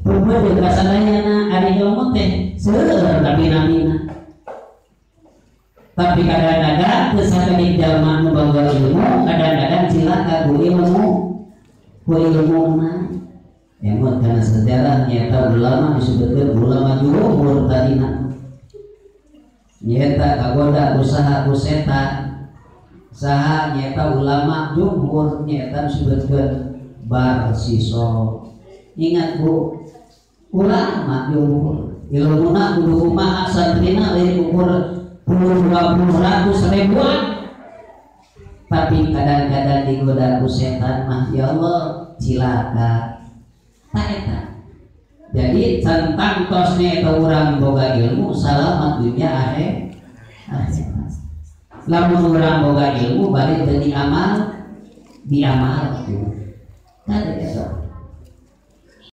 Puput jeung kasadayana ari ilmu teh seueur namina. Tapi kadang-kadang kesadaran jalma nu boga ilmu kadang-kadang cilaka ku ilmu mah. Emot kana sejarah nyata ulama disebutkeun ulama jumhur tadina. Nyata kagoda usaha ku setan. Saha nyata ulama jumhur nyata disebutkeun bar siso. Ingat Bu, ulama jumhur ilmuna kudu kumaha santrina lain ukur 10, 20, 100, ribuan. Tapi kadang-kadang digoda ku setan mah ya Allah cilaka. Taeta. Jadi tentang tosnya eta urang boga ilmu salamat dunia akhirat. Lamun urang boga ilmu balik teu diamal tuh. Kada